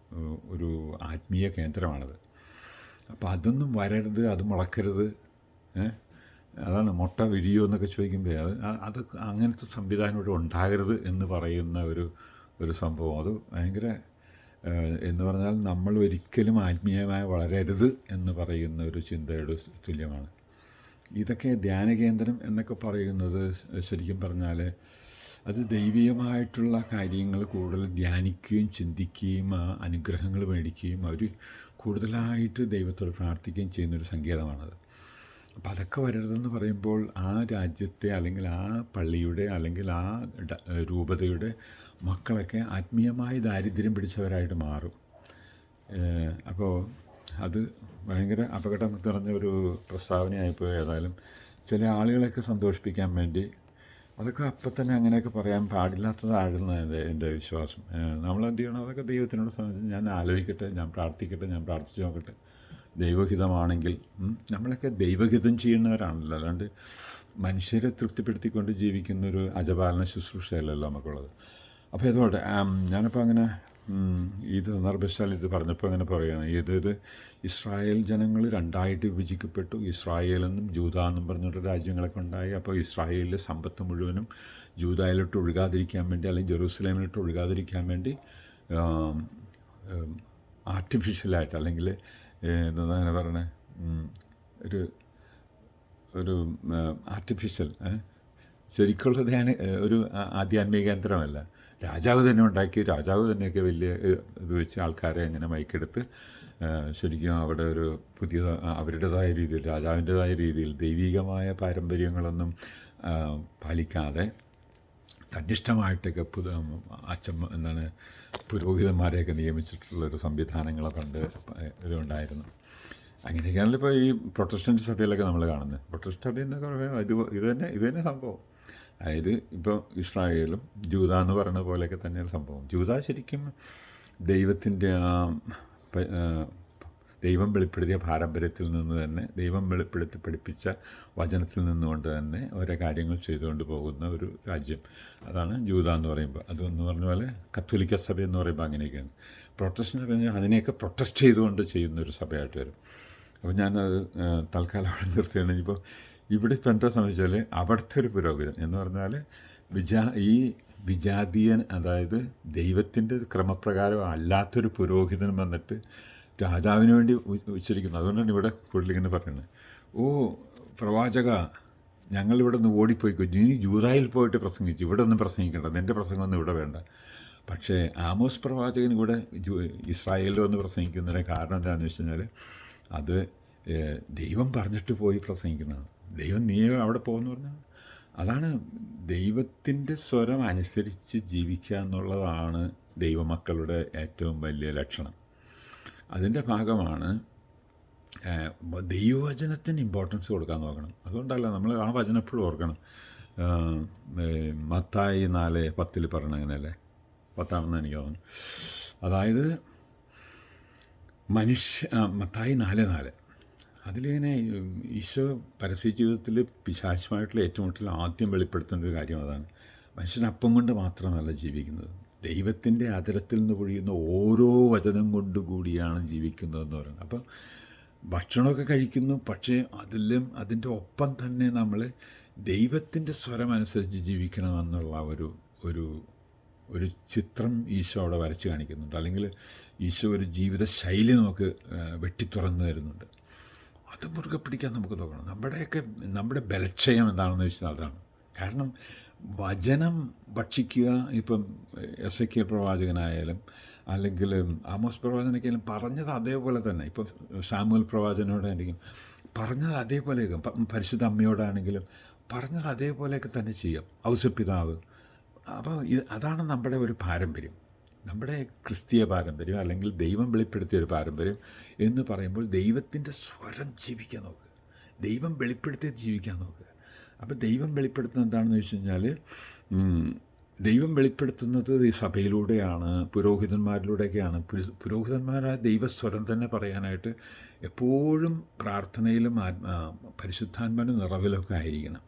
ഒരു ആത്മീയ കേന്ദ്രമാണത്. അപ്പോൾ അതൊന്നും വരരുത്, അത് മുളക്കരുത്. അതാണ് മുട്ട വിരിയോ എന്നൊക്കെ ചോദിക്കുമ്പോൾ അത് അങ്ങനത്തെ സംവിധാനം ഇവിടെ ഉണ്ടാകരുത് എന്ന് പറയുന്ന ഒരു സംഭവം. അത് ഭയങ്കര എന്ന് പറഞ്ഞാൽ നമ്മൾ ഒരിക്കലും ആത്മീയമായി വളരരുത് എന്ന് പറയുന്ന ഒരു ചിന്തയുടെ തുല്യമാണ്. ഇതൊക്കെ ധ്യാനകേന്ദ്രം എന്നൊക്കെ പറയുന്നത് ശരിക്കും പറഞ്ഞാൽ അത് ദൈവീയമായിട്ടുള്ള കാര്യങ്ങൾ കൂടുതൽ ധ്യാനിക്കുകയും ചിന്തിക്കുകയും അനുഗ്രഹങ്ങൾ മേടിക്കുകയും അവർ കൂടുതലായിട്ട് ദൈവത്തോട് പ്രാർത്ഥിക്കുകയും ചെയ്യുന്നൊരു സങ്കേതമാണത്. അപ്പോൾ അതൊക്കെ വരരുതെന്ന് പറയുമ്പോൾ ആ രാജ്യത്തെ അല്ലെങ്കിൽ ആ പള്ളിയുടെ അല്ലെങ്കിൽ ആ രൂപതയുടെ മക്കളൊക്കെ ആത്മീയമായി ദാരിദ്ര്യം പിടിച്ചവരായിട്ട് മാറും. അപ്പോൾ അത് ഭയങ്കര അപകടം നിറഞ്ഞ ഒരു പ്രസ്താവനയായിപ്പോയി. ഏതായാലും ചില ആളുകളെയൊക്കെ സന്തോഷിപ്പിക്കാൻ വേണ്ടി അതൊക്കെ അപ്പം തന്നെ അങ്ങനെയൊക്കെ പറയാൻ പാടില്ലാത്തതായിരുന്നു എൻ്റെ വിശ്വാസം. നമ്മളെന്ത് ചെയ്യണം, അതൊക്കെ ദൈവത്തിനോട് സംബന്ധിച്ച് ഞാൻ ആലോചിക്കട്ടെ, ഞാൻ പ്രാർത്ഥിക്കട്ടെ, ഞാൻ പ്രാർത്ഥിച്ച് നോക്കട്ടെ. ദൈവഹിതമാണെങ്കിൽ നമ്മളൊക്കെ ദൈവഹിതം ചെയ്യുന്നവരാണല്ലോ, അല്ലാണ്ട് മനുഷ്യരെ തൃപ്തിപ്പെടുത്തിക്കൊണ്ട് ജീവിക്കുന്നൊരു അജപാലന ശുശ്രൂഷയല്ലല്ലോ നമുക്കുള്ളത്. അപ്പോൾ ഇതോടെ ഞാനിപ്പോൾ അങ്ങനെ ഈ സന്ദർഭശാൽ ഇത് പറഞ്ഞപ്പോൾ അങ്ങനെ പറയുകയാണ്, ഇത് ഇസ്രായേൽ ജനങ്ങൾ രണ്ടായിട്ട് വിഭജിക്കപ്പെട്ടു. ഇസ്രായേലെന്നും ജൂത എന്നും പറഞ്ഞിട്ട് രാജ്യങ്ങളൊക്കെ ഉണ്ടായി. അപ്പോൾ ഇസ്രായേലിലെ സമ്പത്ത് മുഴുവനും ജൂതായിലോട്ട് ഒഴുകാതിരിക്കാൻ വേണ്ടി അല്ലെങ്കിൽ ജെറൂസലേമിലോട്ട് ഒഴുകാതിരിക്കാൻ വേണ്ടി ആർട്ടിഫിഷ്യലായിട്ട്, അല്ലെങ്കിൽ എന്താണ് പറയണേ, ഒരു ഒരു ആർട്ടിഫിഷ്യൽ, ശരിക്കുള്ള ധ്യാന ഒരു ആധ്യാത്മിക കേന്ദ്രമല്ല. രാജാവ് തന്നെ ഉണ്ടാക്കി, രാജാവ് തന്നെയൊക്കെ വലിയ ഇത് വെച്ച് ആൾക്കാരെ അങ്ങനെ മയക്കെടുത്ത് ശരിക്കും അവിടെ ഒരു പുതിയ അവരുടേതായ രീതിയിൽ, രാജാവിൻ്റെതായ രീതിയിൽ ദൈവികമായ പാരമ്പര്യങ്ങളൊന്നും പാലിക്കാതെ തന്നിഷ്ടമായിട്ടൊക്കെ എന്താണ് പുരോഹിതന്മാരെയൊക്കെ നിയമിച്ചിട്ടുള്ളൊരു സംവിധാനങ്ങളെ പണ്ട് ഇതുണ്ടായിരുന്നു. അങ്ങനെയൊക്കെയാണല്ലോ ഇപ്പോൾ ഈ പ്രൊട്ടസ്റ്റൻ്റ് സഭയിലൊക്കെ നമ്മൾ കാണുന്നത്. പ്രൊട്ടസ്റ്റൻ്റ് സഭ എന്നൊക്കെ പറയുമ്പോൾ ഇത് തന്നെ സംഭവം. അതായത് ഇപ്പോൾ ഇസ്രായേലും ജൂത എന്ന് പറയുന്ന പോലെയൊക്കെ തന്നെയാണ് സംഭവം. ജൂത ശരിക്കും ദൈവത്തിൻ്റെ ദൈവം വെളിപ്പെടുത്തിയ പാരമ്പര്യത്തിൽ നിന്ന് തന്നെ, ദൈവം വെളിപ്പെടുത്തി പഠിപ്പിച്ച വചനത്തിൽ നിന്നുകൊണ്ട് തന്നെ ഓരോ കാര്യങ്ങൾ ചെയ്തുകൊണ്ട് പോകുന്ന ഒരു രാജ്യം. അതാണ് ജൂത എന്ന് പറയുമ്പോൾ. അതെന്ന് പറഞ്ഞ പോലെ കത്തോലിക്ക സഭ എന്ന് പറയുമ്പോൾ അങ്ങനെയൊക്കെയാണ്. പ്രൊട്ടസ്റ്റൻ്റ് സഭ അതിനെയൊക്കെ പ്രൊട്ടസ്റ്റ് ചെയ്തുകൊണ്ട് ചെയ്യുന്നൊരു സഭയായിട്ട് വരും. അപ്പോൾ ഞാനത് തൽക്കാലം അവിടെ നിർത്തുകയാണ്. ഇപ്പോൾ ഇവിടെ ഇപ്പം എന്താ സംഭവിച്ചാൽ, അവിടുത്തെ ഒരു പുരോഹിതൻ എന്ന് പറഞ്ഞാൽ ഈ വിജാതീയൻ, അതായത് ദൈവത്തിൻ്റെ ക്രമപ്രകാരം അല്ലാത്തൊരു പുരോഹിതൻ വന്നിട്ട് രാജാവിന് വേണ്ടി ഉച്ചരിക്കുന്നു. അതുകൊണ്ടാണ് ഇവിടെ കൂടുതലിങ്ങനെ പറയുന്നത്, ഓ പ്രവാചക, ഞങ്ങളിവിടെ നിന്ന് ഓടിപ്പോയിക്കോ, നീ ജൂതായിൽ പോയിട്ട് പ്രസംഗിച്ചു, ഇവിടെ ഒന്നും പ്രസംഗിക്കേണ്ട, നിൻ്റെ പ്രസംഗമൊന്നും ഇവിടെ വേണ്ട. പക്ഷേ ആമോസ് പ്രവാചകൻ ഇവിടെ ഇസ്രായേലിൽ വന്ന് പ്രസംഗിക്കുന്നതിന് കാരണം എന്താണെന്ന് വെച്ച് കഴിഞ്ഞാൽ, അത് ദൈവം പറഞ്ഞിട്ട് പോയി പ്രസംഗിക്കുന്നതാണ്. ദൈവം നീ അവിടെ പോകുമെന്ന് പറഞ്ഞാൽ അതാണ് ദൈവത്തിൻ്റെ സ്വരം അനുസരിച്ച് ജീവിക്കുക എന്നുള്ളതാണ് ദൈവമക്കളുടെ ഏറ്റവും വലിയ ലക്ഷണം. അതിൻ്റെ ഭാഗമാണ് ദൈവവചനത്തിന് ഇമ്പോർട്ടൻസ് കൊടുക്കാൻ നോക്കണം. അതുകൊണ്ടല്ല നമ്മൾ ആ വചനം എപ്പോഴും ഓർക്കണം. മത്തായി 4:10 പറയണ അങ്ങനെയല്ലേ, 10 എനിക്ക് തോന്നുന്നു. അതായത് മത്തായി 4:4 അതിലിങ്ങനെ ഈശോ പരസ്യ ജീവിതത്തിൽ പിശാചുമായിട്ടുള്ള ഏറ്റുമുട്ടൽ ആദ്യം വെളിപ്പെടുത്തേണ്ട ഒരു കാര്യം അതാണ്. മനുഷ്യൻ അപ്പം കൊണ്ട് മാത്രമല്ല ജീവിക്കുന്നത്, ദൈവത്തിൻ്റെ അതിരത്തിൽ നിന്ന് പൊഴിയുന്ന ഓരോ വചനം കൊണ്ടുകൂടിയാണ് ജീവിക്കുന്നതെന്ന് പറയുന്നത്. അപ്പം ഭക്ഷണമൊക്കെ കഴിക്കുന്നു, പക്ഷേ അതിൻ്റെ ഒപ്പം തന്നെ നമ്മൾ ദൈവത്തിൻ്റെ സ്വരം അനുസരിച്ച് ജീവിക്കണമെന്നുള്ള ഒരു ചിത്രം ഈശോ അവിടെ വരച്ച് കാണിക്കുന്നുണ്ട്. അല്ലെങ്കിൽ ഈശോ ഒരു ജീവിത ശൈലി നമുക്ക് വെട്ടിത്തുറന്നു തരുന്നുണ്ട്. അത് മുറുകെ പിടിക്കാൻ നമുക്ക് നോക്കണം. നമ്മുടെ ബലക്ഷയം എന്താണെന്ന് വെച്ചാൽ അതാണ്. കാരണം വചനം ഭക്ഷിക്കുക, ഇപ്പം എസെക്കിയേൽ പ്രവാചകനായാലും അല്ലെങ്കിൽ ആമോസ് പ്രവാചകനൊക്കെയാലും പറഞ്ഞത് അതേപോലെ തന്നെ. ഇപ്പോൾ സാമുവൽ പ്രവാചകനോടാണെങ്കിലും പറഞ്ഞത് അതേപോലെ, പരിശുദ്ധ അമ്മയോടാണെങ്കിലും പറഞ്ഞത് അതേപോലെയൊക്കെ തന്നെ ചെയ്യാം. ഔസപിതാവ്. അപ്പോൾ അതാണ് നമ്മുടെ ഒരു പാരമ്പര്യം, നമ്മുടെ ക്രിസ്തീയ പാരമ്പര്യം, അല്ലെങ്കിൽ ദൈവം വെളിപ്പെടുത്തിയ ഒരു പാരമ്പര്യം എന്ന് പറയുമ്പോൾ ദൈവത്തിൻ്റെ സ്വരം ജീവിക്കാൻ നോക്കുക, ദൈവം വെളിപ്പെടുത്തി ജീവിക്കാൻ നോക്കുക. അപ്പോൾ ദൈവം വെളിപ്പെടുത്തുന്നത് എന്താണെന്ന് വെച്ച് കഴിഞ്ഞാൽ, ദൈവം വെളിപ്പെടുത്തുന്നത് ഈ സഭയിലൂടെയാണ്, പുരോഹിതന്മാരിലൂടെയൊക്കെയാണ്. പുരോഹിതന്മാരായ ദൈവസ്വരം തന്നെ പറയാനായിട്ട് എപ്പോഴും പ്രാർത്ഥനയിലും പരിശുദ്ധാത്മാവിൻ്റെ നിറവിലൊക്കെ ആയിരിക്കണം.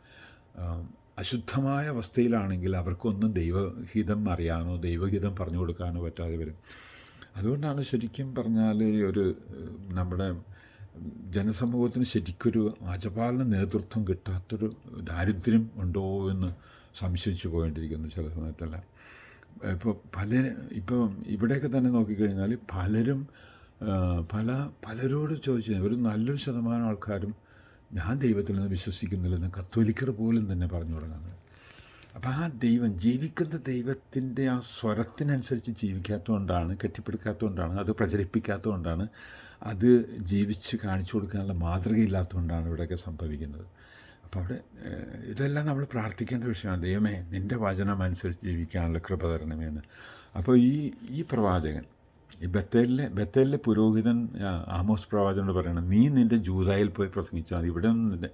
അശുദ്ധമായ അവസ്ഥയിലാണെങ്കിൽ അവർക്കൊന്നും ദൈവഹിതം അറിയാനോ ദൈവഹിതം പറഞ്ഞു കൊടുക്കാനോ പറ്റാതെ വരും. അതുകൊണ്ടാണ് ശരിക്കും പറഞ്ഞാൽ നമ്മുടെ ജനസമൂഹത്തിന് ശരിക്കൊരു ആജപാലന നേതൃത്വം കിട്ടാത്തൊരു ദാരിദ്ര്യം ഉണ്ടോ എന്ന് സംശയിച്ചു പോയിട്ടിരിക്കുന്നു ചില സമയത്തെല്ലാം. ഇപ്പോൾ ഇവിടെയൊക്കെ തന്നെ നോക്കിക്കഴിഞ്ഞാൽ പലരോട് ചോദിച്ചു, ഒരു നല്ലൊരു ശതമാനം ആൾക്കാരും ഞാൻ ദൈവത്തിൽ നിന്ന് വിശ്വസിക്കുന്നില്ലെന്ന് കത്തോലിക്കർ പോലും തന്നെ പറഞ്ഞു തുടങ്ങുന്നത്. അപ്പോൾ ആ ജീവിക്കുന്ന ദൈവത്തിൻ്റെ ആ സ്വരത്തിനനുസരിച്ച് ജീവിക്കാത്തതുകൊണ്ടാണ്, കെട്ടിപ്പിടിക്കാത്തതുകൊണ്ടാണ്, അത് പ്രചരിപ്പിക്കാത്തതുകൊണ്ടാണ്, അത് ജീവിച്ച് കാണിച്ചു കൊടുക്കാനുള്ള മാതൃകയില്ലാത്തതുകൊണ്ടാണ് ഇവിടെയൊക്കെ സംഭവിക്കുന്നത്. അപ്പോൾ അവിടെ ഇതെല്ലാം നമ്മൾ പ്രാർത്ഥിക്കേണ്ട വിഷയമാണ്. ദൈവമേ, നിൻ്റെ വചനം അനുസരിച്ച് ജീവിക്കാനുള്ള കൃപ തരണമേന്ന്. അപ്പോൾ ഈ പ്രവാചകൻ, ഈ ബത്തേലിലെ പുരോഹിതൻ ആമോസ് പ്രവാചകനോട് പറയണം, നീ നിൻ്റെ ജൂതായിൽ പോയി പ്രസംഗിച്ചാൽ മതി, ഇവിടെ ഒന്നും.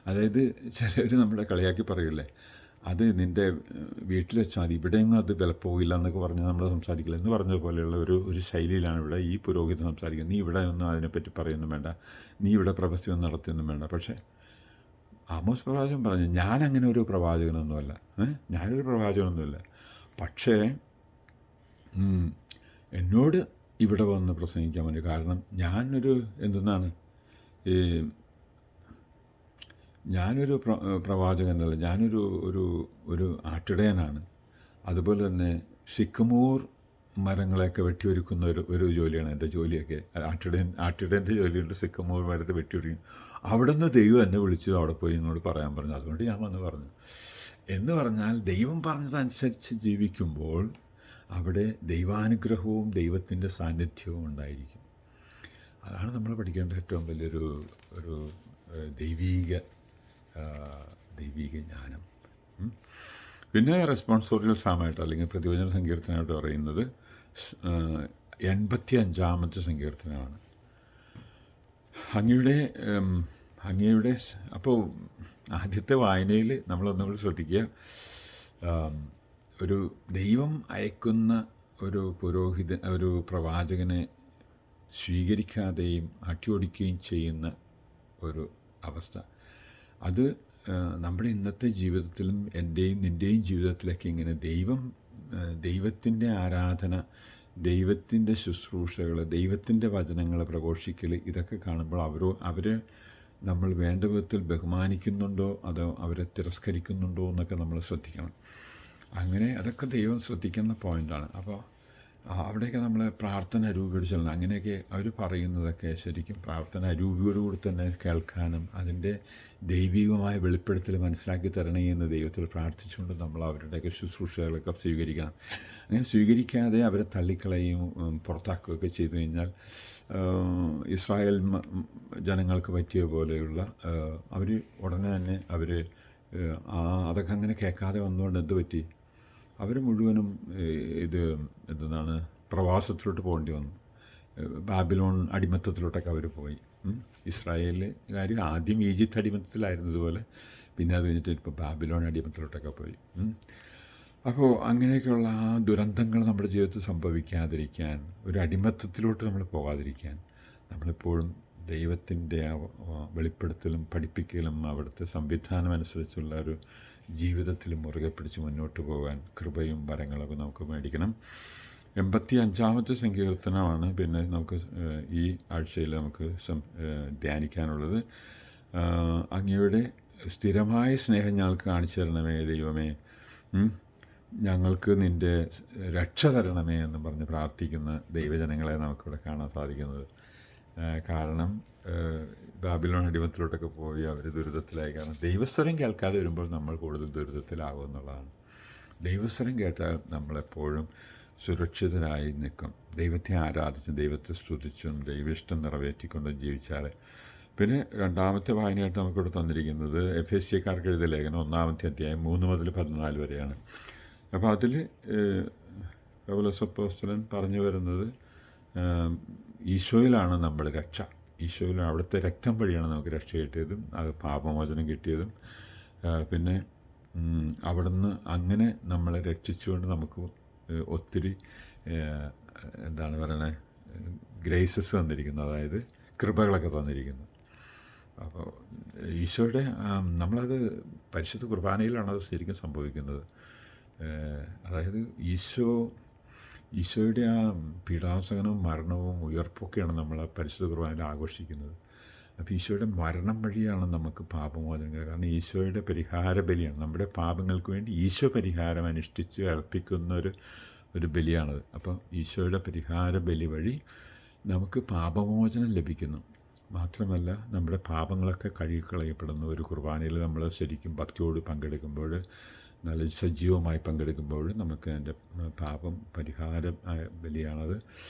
അതായത് ചിലർ നമ്മുടെ കളിയാക്കി പറയില്ലേ, അത് നിൻ്റെ വീട്ടിൽ വെച്ചാൽ മതി, ഇവിടെയൊന്നും അത് വിലപ്പോകില്ല എന്നൊക്കെ പറഞ്ഞ് നമ്മൾ സംസാരിക്കില്ല എന്ന് പറഞ്ഞതുപോലെയുള്ള ഒരു ശൈലിയിലാണ് ഇവിടെ ഈ പുരോഹിതൻ സംസാരിക്കുന്നത്. നീ ഇവിടെ ഒന്നും അതിനെപ്പറ്റി പറയൊന്നും വേണ്ട, നീ ഇവിടെ പ്രവസ്തിയൊന്നും നടത്തിയൊന്നും വേണ്ട. പക്ഷേ ആമോസ് പ്രവാചകൻ പറഞ്ഞു, ഞാനങ്ങനെ ഒരു പ്രവാചകനൊന്നുമല്ല, ഞാനൊരു പ്രവാചകനൊന്നുമില്ല, പക്ഷേ എന്നോട് ഇവിടെ വന്ന് പ്രസംഗിക്കാൻ പറ്റും. കാരണം ഞാനൊരു പ്രവാചകനല്ല, ഞാനൊരു ആട്ടിടയനാണ്. അതുപോലെ തന്നെ സിക്കമൂർ മരങ്ങളെയൊക്കെ വെട്ടിയൊരുക്കുന്ന ഒരു ജോലിയാണ് എൻ്റെ ജോലിയൊക്കെ. ആട്ടിടേൻ്റെ ജോലിയുണ്ട്, സിക്കമൂർ മരത്ത് വെട്ടിയൊരുക്കും. അവിടെ നിന്ന് ദൈവം എന്നെ വിളിച്ചു, അവിടെ പോയി എന്നോട് പറയാൻ പറഞ്ഞു. അതുകൊണ്ട് ഞാൻ വന്ന് പറഞ്ഞു. എന്ന് പറഞ്ഞാൽ ദൈവം പറഞ്ഞതനുസരിച്ച് ജീവിക്കുമ്പോൾ അവിടെ ദൈവാനുഗ്രഹവും ദൈവത്തിൻ്റെ സാന്നിധ്യവും ഉണ്ടായിരിക്കും. അതാണ് നമ്മൾ പഠിക്കേണ്ട ഏറ്റവും വലിയൊരു ഒരു ദൈവീക ജ്ഞാനം. പിന്നെ റെസ്പോൺസോറിയൽ സാമായിട്ട് അല്ലെങ്കിൽ പ്രതിവചന സങ്കീർത്തനമായിട്ട് പറയുന്നത് 85-ാമത്തെ സങ്കീർത്തനമാണ്. അങ്ങയുടെ അപ്പോൾ ആദ്യത്തെ വായനയിൽ നമ്മളൊന്നുകൂടി ശ്രദ്ധിക്കുക. ഒരു ദൈവം അയക്കുന്ന ഒരു പ്രവാചകനെ സ്വീകരിക്കാതെയും അട്ടിയോടിക്കുകയും ചെയ്യുന്ന ഒരു അവസ്ഥ, അത് നമ്മുടെ ഇന്നത്തെ ജീവിതത്തിലും എൻ്റെയും നിൻ്റെയും ജീവിതത്തിലൊക്കെ ഇങ്ങനെ ദൈവത്തിൻ്റെ ആരാധന, ദൈവത്തിൻ്റെ ശുശ്രൂഷകൾ, ദൈവത്തിൻ്റെ വചനങ്ങൾ പ്രഘോഷിക്കൽ, ഇതൊക്കെ കാണുമ്പോൾ അവരെ നമ്മൾ വേണ്ട വിധത്തിൽ ബഹുമാനിക്കുന്നുണ്ടോ അതോ അവരെ തിരസ്കരിക്കുന്നുണ്ടോ എന്നൊക്കെ നമ്മൾ ശ്രദ്ധിക്കണം. അങ്ങനെ അതൊക്കെ ദൈവം ശ്രദ്ധിക്കുന്ന പോയിൻ്റാണ്. അപ്പോൾ അവിടെയൊക്കെ നമ്മൾ പ്രാർത്ഥന അരൂപിയോട് ചെല്ലണം. അങ്ങനെയൊക്കെ അവർ പറയുന്നതൊക്കെ ശരിക്കും പ്രാർത്ഥന അരൂപിയോടുകൂടി തന്നെ കേൾക്കാനും അതിൻ്റെ ദൈവികമായ വെളിപ്പെടുത്തൽ മനസ്സിലാക്കി തരണേ എന്ന് ദൈവത്തിൽ പ്രാർത്ഥിച്ചുകൊണ്ട് നമ്മൾ അവരുടെയൊക്കെ ശുശ്രൂഷകളൊക്കെ സ്വീകരിക്കണം. അങ്ങനെ സ്വീകരിക്കാതെ അവരെ തള്ളിക്കളയും പുറത്താക്കുകയൊക്കെ ചെയ്തു കഴിഞ്ഞാൽ ഇസ്രായേൽ ജനങ്ങൾക്ക് പറ്റിയ പോലെയുള്ള അവർ ഉടനെ തന്നെ അതൊക്കെ അങ്ങനെ കേൾക്കാതെ വന്നുകൊണ്ട് എന്ത് പറ്റി, അവർ മുഴുവനും പ്രവാസത്തിലോട്ട് പോകേണ്ടി വന്നു. ബാബിലോൺ അടിമത്തത്തിലോട്ടൊക്കെ അവർ പോയി. ഇസ്രായേലുകാർ ആദ്യം ഈജിപ്ത് അടിമത്തത്തിലായിരുന്നതുപോലെ പിന്നെ അത് കഴിഞ്ഞിട്ട് ഇപ്പോൾ ബാബിലോൺ അടിമത്തത്തിലോട്ടൊക്കെ പോയി. അപ്പോൾ അങ്ങനെയൊക്കെയുള്ള ആ ദുരന്തങ്ങൾ നമ്മുടെ ജീവിതത്തിൽ സംഭവിക്കാതിരിക്കാൻ, ഒരു അടിമത്തത്തിലോട്ട് നമ്മൾ പോകാതിരിക്കാൻ നമ്മളെപ്പോഴും ദൈവത്തിൻ്റെ വെളിപ്പെടുത്തലും പഠിപ്പിക്കലും അവിടുത്തെ സംവിധാനം അനുസരിച്ചുള്ള ഒരു ജീവിതത്തിൽ മുറുകെ പിടിച്ച് മുന്നോട്ട് പോകാൻ കൃപയും വരങ്ങളൊക്കെ നമുക്ക് മേടിക്കണം. 85-ാമത്തെ സങ്കീർത്തനമാണ് പിന്നെ നമുക്ക് ഈ ആഴ്ചയിൽ നമുക്ക് ധ്യാനിക്കാനുള്ളത്. അങ്ങയുടെ സ്ഥിരമായ സ്നേഹം ഞങ്ങൾക്ക് കാണിച്ചു തരണമേ ദൈവമേ, ഞങ്ങൾക്ക് നിൻ്റെ രക്ഷ തരണമേ എന്ന് പറഞ്ഞ് പ്രാർത്ഥിക്കുന്ന ദൈവജനങ്ങളെ നമുക്കിവിടെ കാണാൻ സാധിക്കുന്നത്. കാരണം ബാബിലോൺ അടിമത്തിലോട്ടൊക്കെ പോയി അവർ ദുരിതത്തിലായി. കാരണം ദൈവസ്വരം കേൾക്കാതെ വരുമ്പോൾ നമ്മൾ കൂടുതൽ ദുരിതത്തിലാകും എന്നുള്ളതാണ്. ദൈവസ്വരം കേട്ടാൽ നമ്മളെപ്പോഴും സുരക്ഷിതരായി നിൽക്കും. ദൈവത്തെ ആരാധിച്ചും ദൈവത്തെ സ്തുതിച്ചും ദൈവിഷ്ടം നിറവേറ്റിക്കൊണ്ടും ജീവിച്ചാൽ. പിന്നെ രണ്ടാമത്തെ വായനയായിട്ട് നമുക്കിവിടെ തന്നിരിക്കുന്നത് എഫേസ്യക്കാർക്ക് എഴുതിയ ലേഖനം 1-ാമത്തെ അധ്യായം 3 മുതൽ 14 വരെയാണ്. അപ്പോൾ അതിൽ പൗലോസ് അപ്പോസ്തലൻ പറഞ്ഞു വരുന്നത് ഈശോയിലാണ് നമ്മുടെ രക്ഷ. ഈശോയിലാണ്, അവിടുത്തെ രക്തം വഴിയാണ് നമുക്ക് രക്ഷ കിട്ടിയതും അത് പാപമോചനം കിട്ടിയതും. പിന്നെ അവിടുന്ന് അങ്ങനെ നമ്മളെ രക്ഷിച്ചുകൊണ്ട് നമുക്ക് ഒത്തിരി ഗ്രേസസ് തന്നിരിക്കുന്നു, അതായത് കൃപകളൊക്കെ തന്നിരിക്കുന്നു. അപ്പോൾ ഈശോയുടെ നമ്മളത് പരിശുദ്ധ കുർബാനയിലാണത് ശരിക്കും സംഭവിക്കുന്നത്. അതായത് ഈശോയുടെ ആ പീഡാസകനവും മരണവും ഉയർപ്പൊക്കെയാണ് നമ്മൾ ആ പരിശുദ്ധ കുർബാനയിൽ ആഘോഷിക്കുന്നത്. അപ്പോൾ ഈശോയുടെ മരണം വഴിയാണ് നമുക്ക് പാപമോചനം. കാരണം ഈശോയുടെ പരിഹാര ബലിയാണ്, നമ്മുടെ പാപങ്ങൾക്ക് വേണ്ടി ഈശോ പരിഹാരം അനുഷ്ഠിച്ച് അർപ്പിക്കുന്ന ഒരു ബലിയാണത്. അപ്പോൾ ഈശോയുടെ പരിഹാര ബലി വഴി നമുക്ക് പാപമോചനം ലഭിക്കുന്നു. മാത്രമല്ല നമ്മുടെ പാപങ്ങളൊക്കെ കഴുകിക്കളയപ്പെടുന്നു. ഒരു കുർബാനയിൽ നമ്മൾ ശരിക്കും ഭക്തിയോട് പങ്കെടുക്കുമ്പോൾ, നല്ല സജീവമായി പങ്കെടുക്കുമ്പോൾ നമുക്ക് അതിൻ്റെ പാപം പരിഹാരം ബലിയാണത്.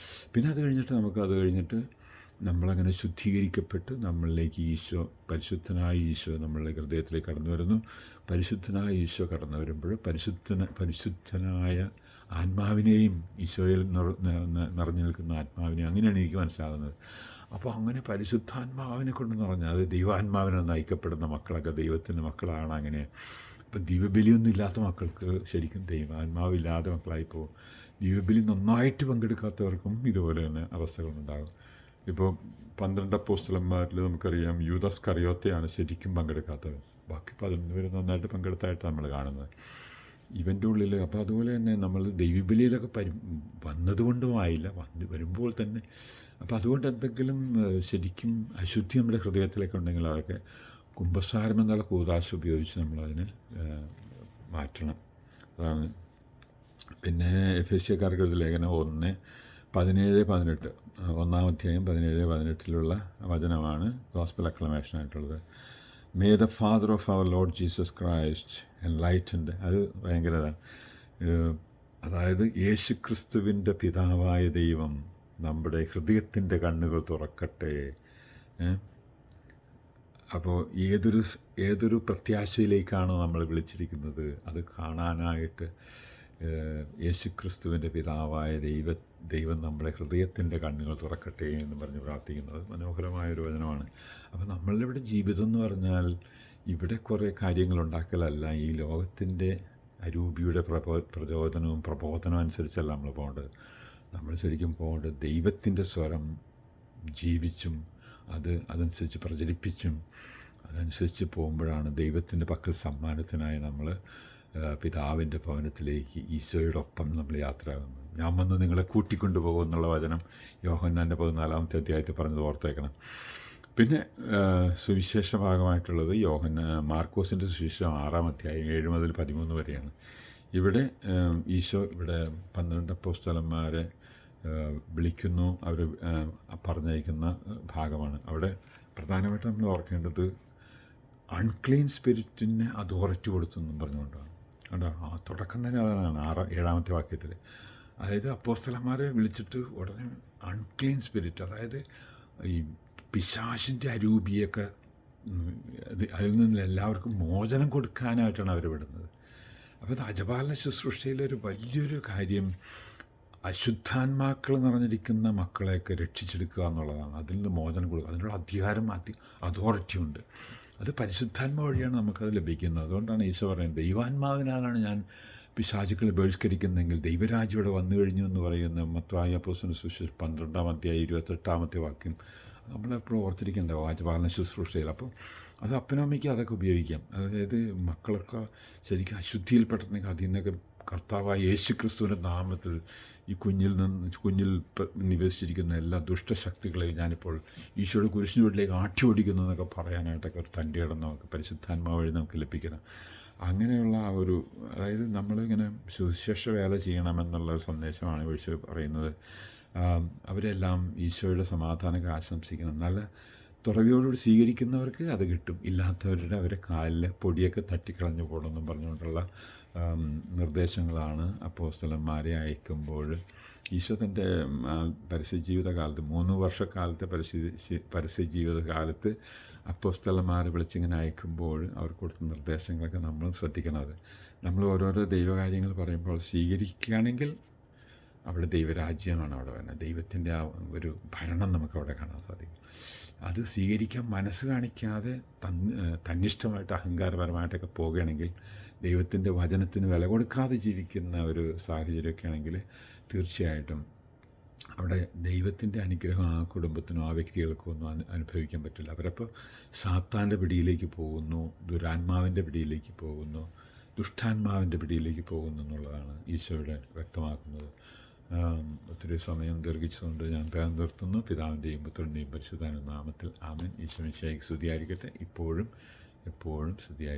പിന്നെ അത് കഴിഞ്ഞിട്ട് നമ്മളങ്ങനെ ശുദ്ധീകരിക്കപ്പെട്ട് നമ്മളിലേക്ക് ഈശോ, പരിശുദ്ധനായ ഈശോ നമ്മളുടെ ഹൃദയത്തിലേക്ക് കടന്നു വരുന്നു. പരിശുദ്ധനായ ഈശോ കടന്നു വരുമ്പോൾ പരിശുദ്ധനായ ആത്മാവിനെയും, ഈശോയിൽ നിറഞ്ഞു നിൽക്കുന്ന ആത്മാവിനെയും, അങ്ങനെയാണ് എനിക്ക് മനസ്സിലാകുന്നത്. അപ്പോൾ അങ്ങനെ പരിശുദ്ധാത്മാവിനെ കൊണ്ട് നിറഞ്ഞ, അത് ദൈവാത്മാവിനെ നയിക്കപ്പെടുന്ന മക്കളൊക്കെ ദൈവത്തിൻ്റെ മക്കളാണ്. അങ്ങനെ ഇപ്പം ദൈവബലിയൊന്നും ഇല്ലാത്ത മക്കൾക്ക് ശരിക്കും ദൈവാത്മാവില്ലാത്ത മക്കളായി പോകും. ദൈവബലി നന്നായിട്ട് പങ്കെടുക്കാത്തവർക്കും ഇതുപോലെ തന്നെ അവസ്ഥകളുണ്ടാകും. ഇപ്പോൾ 12 അപ്പോസ്തലന്മാരിൽ നമുക്കറിയാം യൂദാസ് കറിയോത്തയാണ് ശരിക്കും പങ്കെടുക്കാത്തത്. ബാക്കി 11 പേര് നന്നായിട്ട് പങ്കെടുത്തായിട്ടാണ് നമ്മൾ കാണുന്നത് ഇവൻ്റെ ഉള്ളിൽ. അപ്പോൾ അതുപോലെ തന്നെ നമ്മൾ ദൈവബലിയിലൊക്കെ വന്നതുകൊണ്ടും ആയില്ല, വരുമ്പോൾ തന്നെ. അപ്പോൾ അതുകൊണ്ട് എന്തെങ്കിലും ശരിക്കും അശുദ്ധി നമ്മുടെ ഹൃദയത്തിലൊക്കെ ഉണ്ടെങ്കിൽ അതൊക്കെ കുമ്പസാരം എന്നുള്ള കൂദാശ ഉപയോഗിച്ച് നമ്മളതിനെ മാറ്റണം. അതാണ് പിന്നെ എഫേസ്യക്കാർക്ക് എഴുതിയ ലേഖനം 1:17-18 ഒന്നാം അധ്യായം 17-18 വചനമാണ് ഗോസ്പൽ അക്ലമേഷനായിട്ടുള്ളത്. May the Father of our Lord Jesus Christ enlightened, അത് ഭയങ്കരതാണ്. അതായത് യേശു ക്രിസ്തുവിൻ്റെ പിതാവായ ദൈവം നമ്മുടെ ഹൃദയത്തിൻ്റെ കണ്ണുകൾ തുറക്കട്ടെ. അപ്പോൾ ഏതൊരു പ്രത്യാശയിലേക്കാണോ നമ്മൾ വിളിച്ചിരിക്കുന്നത് അത് കാണാനായിട്ട് യേശുക്രിസ്തുവിൻ്റെ പിതാവായ ദൈവം നമ്മുടെ ഹൃദയത്തിൻ്റെ കണ്ണുകൾ തുറക്കട്ടെ എന്ന് പറഞ്ഞ് പ്രാർത്ഥിക്കുന്നത് മനോഹരമായൊരു വചനമാണ്. അപ്പോൾ നമ്മളിവിടെ ജീവിതം എന്ന് പറഞ്ഞാൽ ഇവിടെ കുറേ കാര്യങ്ങളുണ്ടാക്കലല്ല, ഈ ലോകത്തിൻ്റെ അരൂപിയുടെ പ്രചോദനവും പ്രബോധനവും അനുസരിച്ചല്ല നമ്മൾ പോകേണ്ടത്. നമ്മൾ ശരിക്കും പോകേണ്ടത് ദൈവത്തിൻ്റെ സ്വരം ജീവിച്ചും അതനുസരിച്ച് പ്രചരിപ്പിച്ചും അതനുസരിച്ച് പോകുമ്പോഴാണ് ദൈവത്തിൻ്റെ പക്കൽ സമ്മാനത്തിനായി നമ്മൾ പിതാവിൻ്റെ ഭവനത്തിലേക്ക് ഈശോയോടൊപ്പം നമ്മൾ യാത്രയാകുന്നത്. ഞാൻ വന്ന് നിങ്ങളെ കൂട്ടിക്കൊണ്ടുപോകും എന്നുള്ള വചനം യോഹന്നാൻ്റെ 14-ാമത്തെ അധ്യായത്തിൽ പറഞ്ഞത് ഓർത്തേക്കണം. പിന്നെ സുവിശേഷ ഭാഗമായിട്ടുള്ളത് മാർക്കോസിൻ്റെ സുവിശേഷം 6-ാം അധ്യായം 7-13 വരെയാണ്. ഇവിടെ ഈശോ 12 അപ്പോസ്തലന്മാരെ വിളിക്കുന്നു, അവർ പറഞ്ഞയക്കുന്ന ഭാഗമാണ്. അവിടെ പ്രധാനമായിട്ട് നമ്മൾ ഓർക്കേണ്ടത് അൺക്ലീൻ സ്പിരിറ്റിന് അതോറിറ്റി കൊടുത്തെന്നും പറഞ്ഞുകൊണ്ടാണ്. കണ്ടോ, ആ തുടക്കം തന്നെ അതാണ് 7-ാമത്തെ വാക്യത്തിൽ. അതായത് അപ്പോസ്തലന്മാരെ വിളിച്ചിട്ട് ഉടനെ അൺക്ലീൻ സ്പിരിറ്റ്, അതായത് ഈ പിശാചിൻ്റെ അരൂപിയൊക്കെ അതിൽ നിന്ന് എല്ലാവർക്കും മോചനം കൊടുക്കാനായിട്ടാണ് അവർ വിടുന്നത്. അപ്പോൾ ഇത് അജപാലന ശുശ്രൂഷയിലൊരു വലിയൊരു കാര്യം അശുദ്ധാത്മാക്കൾ നിറഞ്ഞിരിക്കുന്ന മക്കളെയൊക്കെ രക്ഷിച്ചെടുക്കുക എന്നുള്ളതാണ്. അതിൽ നിന്ന് മോചനം കൊടുക്കുക, അതിനുള്ള അധികാരം അതോറിറ്റി ഉണ്ട്. അത് പരിശുദ്ധാത്മ വഴിയാണ് നമുക്കത് ലഭിക്കുന്നത്. അതുകൊണ്ടാണ് ഈശോ പറയുന്നത്, ദൈവാത്മാവിനാലാണ് ഞാൻ പിശാചുക്കളെ ബഹിഷ്കരിക്കുന്നതെങ്കിൽ ദൈവരാജ്യം ഇവിടെ വന്നു കഴിഞ്ഞു എന്ന് പറയുന്ന മത്തായി അപ്പോസ്തലന്റെ സുവിശേഷം 12-ാം അധ്യായം 28-ാമത്തെ വാക്യം നമ്മളെപ്പോഴും ഓർത്തിരിക്കേണ്ട വാചപാലന ശുശ്രൂഷയിൽ. അപ്പോൾ അത് അപ്പനും അമ്മയ്ക്ക് അതൊക്കെ ഉപയോഗിക്കാം. അതായത് മക്കളൊക്കെ ശരിക്കും അശുദ്ധിയിൽപ്പെട്ടിട്ടുണ്ടെങ്കിൽ അതിൽ നിന്നൊക്കെ കർത്താവായ യേശുക്രിസ്തുവിൻ്റെ നാമത്തിൽ ഈ കുഞ്ഞിൽ നിവേശിച്ചിരിക്കുന്ന എല്ലാ ദുഷ്ടശക്തികളെയും ഞാനിപ്പോൾ ഈശോയുടെ കുരിശിന് വീട്ടിലേക്ക് ആട്ടി ഓടിക്കുന്നു എന്നൊക്കെ പറയാനായിട്ടൊക്കെ ഒരു തൻ്റെ ഇടം നമുക്ക് പരിശുദ്ധാത്മാവ് വഴി നമുക്ക് ലഭിക്കണം. അങ്ങനെയുള്ള ആ ഒരു, അതായത് നമ്മളിങ്ങനെ സുവിശേഷ വേല ചെയ്യണമെന്നുള്ള സന്ദേശമാണ് ഈശോ പറയുന്നത്. അവരെല്ലാം ഈശോയുടെ സമാധാനമൊക്കെ ആശംസിക്കണം. നല്ല തുറവിയോടുകൂടി സ്വീകരിക്കുന്നവർക്ക് അത് കിട്ടും, ഇല്ലാത്തവരുടെ അവരെ കാലിൽ പൊടിയൊക്കെ തട്ടിക്കളഞ്ഞു പോകണമെന്നും പറഞ്ഞുകൊണ്ടുള്ള നിർദ്ദേശങ്ങളാണ് അപ്പോസ്തലന്മാരെ അയക്കുമ്പോൾ ഈശോ തൻ്റെ പരസ്യജീവിതകാലത്ത് 3 വർഷക്കാലത്തെ പരസ്യജീവിതകാലത്ത് അപ്പോസ്തലന്മാരെ വിളിച്ചിങ്ങനെ അയക്കുമ്പോൾ അവർക്ക് കൊടുത്ത നിർദ്ദേശങ്ങളൊക്കെ നമ്മൾ ശ്രദ്ധിക്കണം. നമ്മൾ ഓരോരോ ദൈവകാര്യങ്ങൾ പറയുമ്പോൾ സ്വീകരിക്കുകയാണെങ്കിൽ അവിടെ ദൈവരാജ്യമാണ് അവിടെ വരുന്നത്. ദൈവത്തിൻ്റെ ആ ഒരു ഭരണം നമുക്കവിടെ കാണാൻ സാധിക്കും. അത് സ്വീകരിക്കാൻ മനസ്സ് കാണിക്കാതെ തന്നിഷ്ടമായിട്ട് അഹങ്കാരപരമായിട്ടൊക്കെ പോവുകയാണെങ്കിൽ, ദൈവത്തിൻ്റെ വചനത്തിന് വില കൊടുക്കാതെ ജീവിക്കുന്ന ഒരു സാഹചര്യമൊക്കെ ആണെങ്കിൽ തീർച്ചയായിട്ടും അവിടെ ദൈവത്തിൻ്റെ അനുഗ്രഹം ആ കുടുംബത്തിനോ ആ വ്യക്തികൾക്കോ ഒന്നും അനുഭവിക്കാൻ പറ്റില്ല. അവരപ്പോൾ സാത്താൻ്റെ പിടിയിലേക്ക് പോകുന്നു, ദുരാത്മാവിൻ്റെ പിടിയിലേക്ക് പോകുന്നു, ദുഷ്ടാത്മാവിൻ്റെ പിടിയിലേക്ക് പോകുന്നു എന്നുള്ളതാണ് ഈശോയുടെ വ്യക്തമാക്കുന്നത്. ഒത്തിരി സമയം ദീർഘിച്ചുകൊണ്ട് ഞാൻ പേര് നിർത്തുന്നു. പിതാവിൻ്റെയും പുത്രൻ്റെയും പരിശുദ്ധാത്മാവിന്റെ നാമത്തിൽ ആമേൻ. ഈശോ മിശിഹായ്ക്ക് സ്തുതിയായിരിക്കട്ടെ, ഇപ്പോഴും എപ്പോഴും സ്തുതിയായിരിക്കട്ടെ.